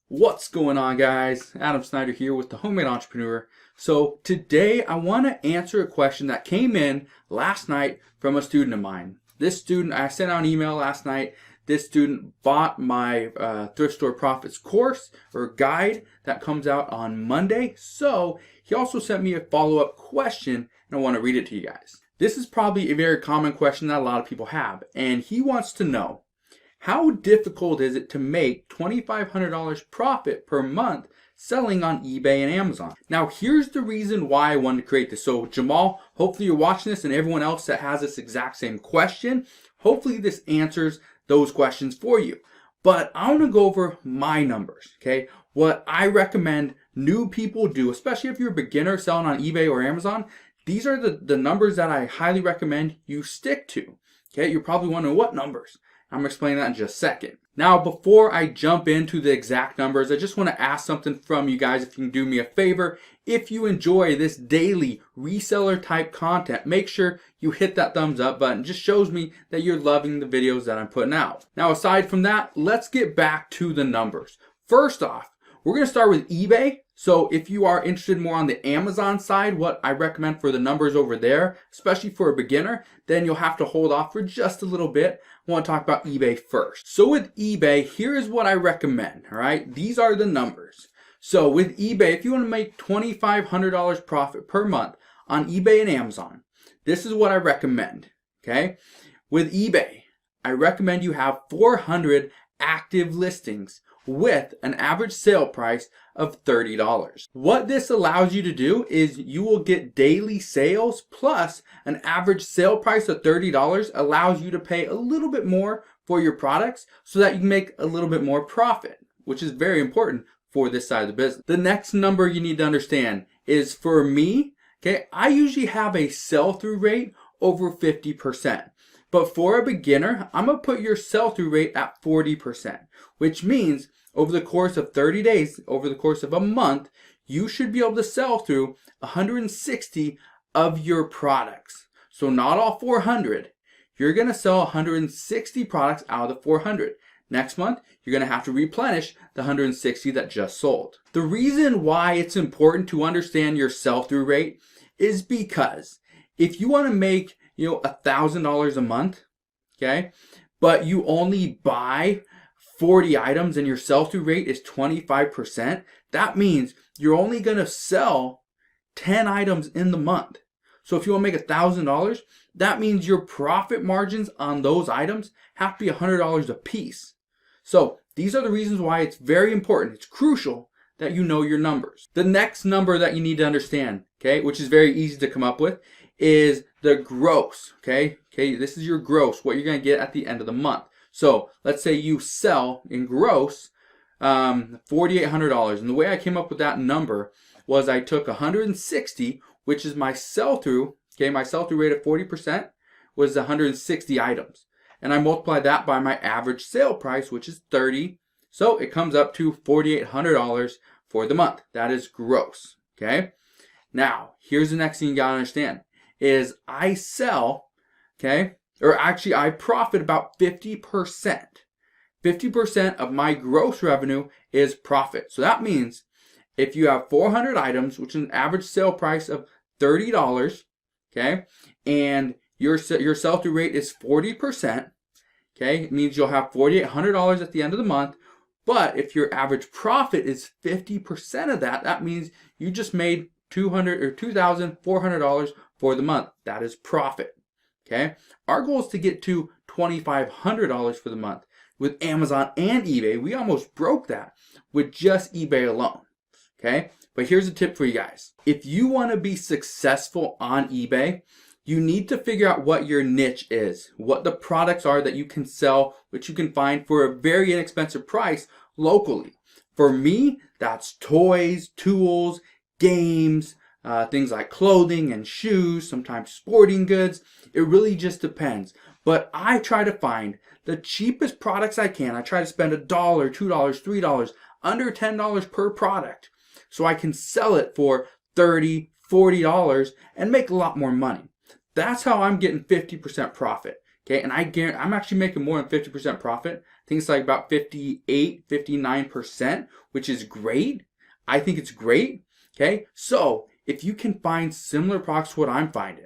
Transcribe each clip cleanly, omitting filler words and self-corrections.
What's going on, guys? Adam Snyder here with the Homemade Entrepreneur. So today I want to answer a question that came in last night from a student of mine. This student, I sent out an email last night. This student bought my Thrift Store Profits course or guide that comes out on Monday. So he also sent me a follow-up question and I want to read it to you guys. This is probably a very common question that a lot of people have, and he wants to know, how difficult is it to make $2,500 profit per month selling on eBay and Amazon? Now, here's the reason why I wanted to create this. So Jamal, hopefully you're watching this, and everyone else that has this exact same question, hopefully this answers those questions for you. But I want to go over my numbers, okay? What I recommend new people do, especially if you're a beginner selling on eBay or Amazon, these are the numbers that I highly recommend you stick to, okay? You're probably wondering what numbers. I'm going to explain that in just a second. Now, before I jump into the exact numbers, I just want to ask something from you guys. If you can do me a favor, if you enjoy this daily reseller type content, make sure you hit that thumbs up button. It just shows me that you're loving the videos that I'm putting out. Now, aside from that, let's get back to the numbers. First off, we're going to start with eBay. So if you are interested more on the Amazon side, what I recommend for the numbers over there, especially for a beginner, then you'll have to hold off for just a little bit. I want to talk about eBay first. So with eBay, here is what I recommend, all right? These are the numbers. So with eBay, if you want to make $2,500 profit per month on eBay and Amazon, this is what I recommend, okay? With eBay, I recommend you have 400 active listings with an average sale price of $30. What this allows you to do is you will get daily sales plus an average sale price of $30 allows you to pay a little bit more for your products so that you can make a little bit more profit, which is very important for this side of the business. The next number you need to understand is for me, okay, I usually have a sell-through rate over 50%. But for a beginner, I'm going to put your sell-through rate at 40%, which means over the course of 30 days, over the course of a month, you should be able to sell through 160 of your products. So not all 400. You're going to sell 160 products out of the 400. Next month, you're going to have to replenish the 160 that just sold. The reason why it's important to understand your sell-through rate is because if you want to make $1,000 a month, okay, but you only buy 40 items and your sell-through rate is 25%, that means you're only going to sell 10 items in the month. So if you want to make $1,000, that means your profit margins on those items have to be $100 a piece. So these are the reasons why it's very important. It's crucial that you know your numbers. The next number that you need to understand, okay, which is very easy to come up with, is the gross, okay? This is your gross, what you're going to get at the end of the month. So let's say you sell in gross $4,800. And the way I came up with that number was I took 160, which is my sell-through, okay? My sell-through rate of 40% was 160 items. And I multiply that by my average sale price, which is 30. So it comes up to $4,800 for the month. That is gross, okay? Now, here's the next thing you gotta understand is I sell, okay? Or actually I profit about 50%. 50% of my gross revenue is profit. So that means if you have 400 items, which is an average sale price of $30, okay, and your sell-through rate is 40%, okay, it means you'll have $4,800 at the end of the month. But if your average profit is 50% of that, that means you just made $2,400 for the month. That is profit. Okay, our goal is to get to $2,500 for the month. With Amazon and eBay, we almost broke that with just eBay alone. Okay, but here's a tip for you guys. If you want to be successful on eBay, you need to figure out what your niche is, what the products are that you can sell, which you can find for a very inexpensive price locally. For me, that's toys, tools, games, things like clothing and shoes, sometimes sporting goods. It really just depends. But I try to find the cheapest products I can. I try to spend $1, $2, $3, under $10 per product so I can sell it for $30, $40 and make a lot more money. That's how I'm getting 50% profit. Okay, and I guarantee I'm actually making more than 50% profit. I think it's like about 58, 59%, which is great. I think it's great. Okay, so if you can find similar products to what I'm finding,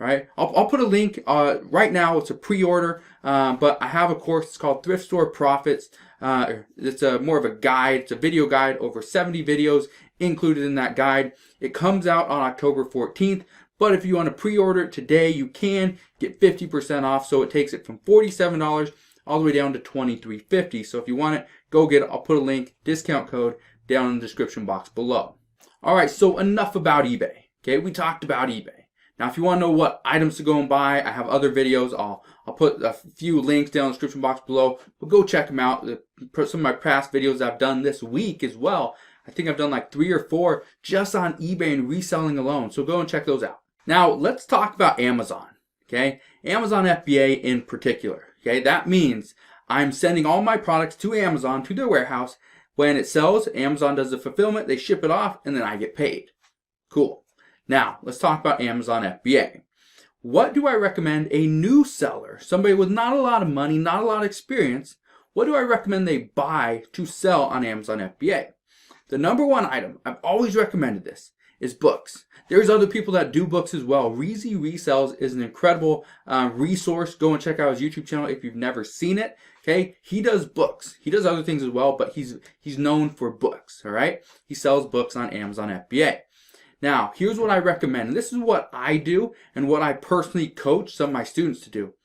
all right, I'll put a link right now. It's a pre-order, but I have a course. It's called Thrift Store Profits. It's more of a guide. It's a video guide, over 70 videos included in that guide. It comes out on October 14th. But if you want to pre-order it today, you can get 50% off. So it takes it from $47 all the way down to $23.50. So if you want it, go get it. I'll put a link, discount code down in the description box below. All right, so enough about eBay. Okay, we talked about eBay. Now, if you want to know what items to go and buy, I have other videos. I'll put a few links down in the description box below. But go check them out. Some of my past videos I've done this week as well. I think I've done like 3 or 4 just on eBay and reselling alone. So go and check those out. Now, let's talk about Amazon, okay? Amazon FBA in particular, okay? That means I'm sending all my products to Amazon, to their warehouse. When it sells, Amazon does the fulfillment, they ship it off, and then I get paid. Cool. Now, let's talk about Amazon FBA. What do I recommend a new seller, somebody with not a lot of money, not a lot of experience, what do I recommend they buy to sell on Amazon FBA? The number one item, I've always recommended this, is books. There's other people that do books as well. Reezy Resells is an incredible resource. Go and check out his YouTube channel if you've never seen it. Okay, he does books. He does other things as well, but he's known for books. All right, he sells books on Amazon FBA. Now, here's what I recommend. And this is what I do and what I personally coach some of my students to do,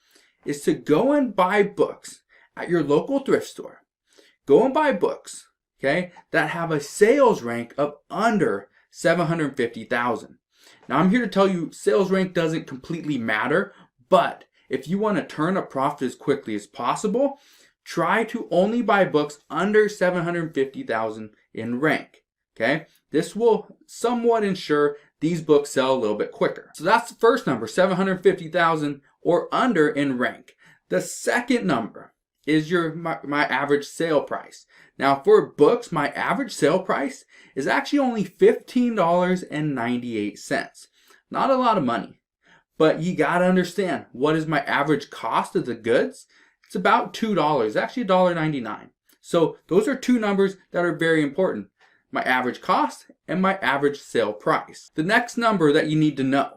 is to go and buy books at your local thrift store. Go and buy books, okay, that have a sales rank of under 750,000. Now, I'm here to tell you sales rank doesn't completely matter, but if you want to turn a profit as quickly as possible, try to only buy books under 750,000 in rank. Okay, this will somewhat ensure these books sell a little bit quicker. So that's the first number, 750,000 or under in rank. The second number is my average sale price. Now, for books, my average sale price is actually only $15.98. Not a lot of money, but you got to understand, what is my average cost of the goods? It's about $2, actually $1.99. So those are two numbers that are very important. My average cost and my average sale price. The next number that you need to know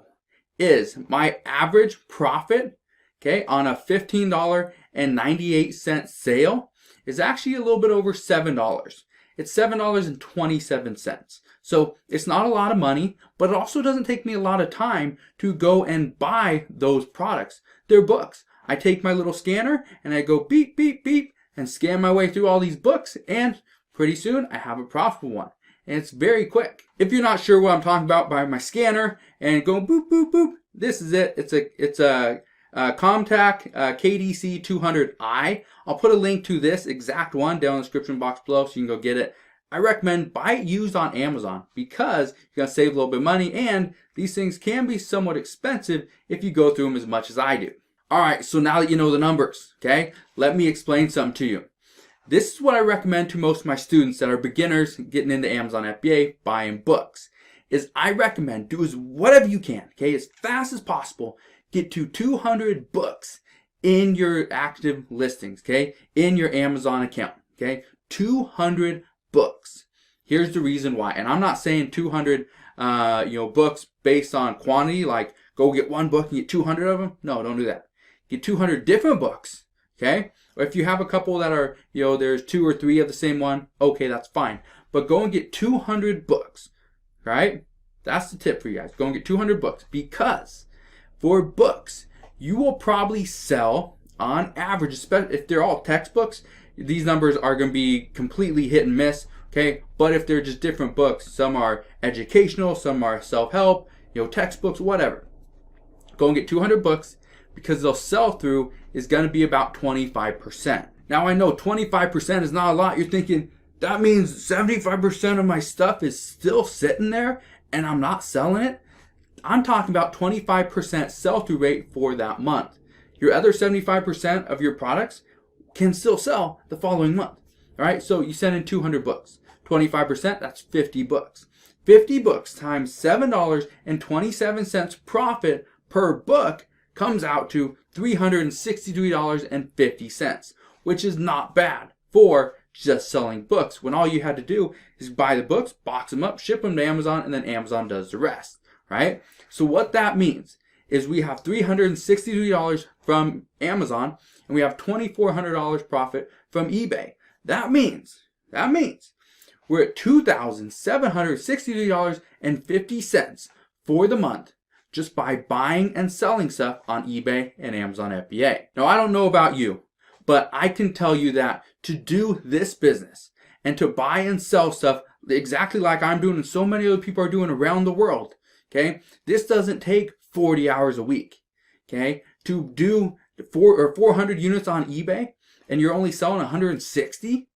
is my average profit, okay, on a $15.98 sale is actually a little bit over $7. It's $7.27. So it's not a lot of money, but it also doesn't take me a lot of time to go and buy those products. They're books. I take my little scanner and I go beep, beep, beep and scan my way through all these books, and pretty soon I have a profitable one. And it's very quick. If you're not sure what I'm talking about by my scanner and go boop, boop, boop, this is it. It's a Comtac KDC 200i. I'll put a link to this exact one down in the description box below so you can go get it. I recommend buy it used on Amazon because you're going to save a little bit of money, and these things can be somewhat expensive if you go through them as much as I do. All right, so now that you know the numbers, okay, let me explain something to you. This is what I recommend to most of my students that are beginners getting into Amazon FBA, buying books, is I recommend do is whatever you can, okay, as fast as possible, get to 200 books in your active listings, okay, in your Amazon account, okay, 200 books. Here's the reason why, and I'm not saying 200, books based on quantity, like go get one book and get 200 of them. No, don't do that. Get 200 different books, okay? Or if you have a couple that are, there's 2 or 3 of the same one, okay, that's fine. But go and get 200 books, right? That's the tip for you guys. Go and get 200 books, because for books, you will probably sell on average, especially if they're all textbooks, these numbers are going to be completely hit and miss, okay? But if they're just different books, some are educational, some are self-help, textbooks, whatever. Go and get 200 books, because they'll sell through is going to be about 25%. Now, I know 25% is not a lot. You're thinking, that means 75% of my stuff is still sitting there and I'm not selling it? I'm talking about 25% sell-through rate for that month. Your other 75% of your products can still sell the following month. All right, so you send in 200 books. 25%, that's 50 books. 50 books times $7.27 profit per book comes out to $363.50, which is not bad for just selling books when all you had to do is buy the books, box them up, ship them to Amazon, and then Amazon does the rest, right? So what that means is we have $363 from Amazon and we have $2,400 profit from eBay. That means we're at $2,763.50 for the month just by buying and selling stuff on eBay and Amazon FBA. Now, I don't know about you, but I can tell you that to do this business and to buy and sell stuff exactly like I'm doing and so many other people are doing around the world, okay, this doesn't take 40 hours a week, okay? To do 400 units on eBay and you're only selling 160,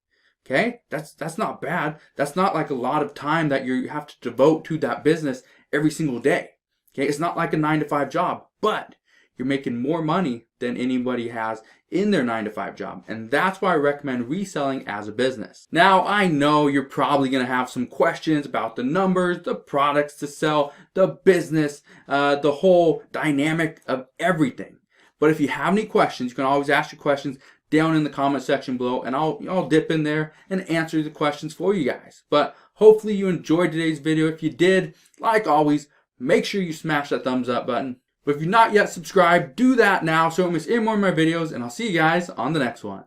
okay, that's not bad. That's not like a lot of time that you have to devote to that business every single day. Okay, it's not like a 9-to-5 job, but you're making more money than anybody has in their 9-to-5 job. And that's why I recommend reselling as a business. Now, I know you're probably going to have some questions about the numbers, the products to sell, the business, the whole dynamic of everything. But if you have any questions, you can always ask your questions down in the comment section below, and I'll dip in there and answer the questions for you guys. But hopefully you enjoyed today's video. If you did, like always, make sure you smash that thumbs up button. But if you're not yet subscribed, do that now so you don't miss any more of my videos, and I'll see you guys on the next one.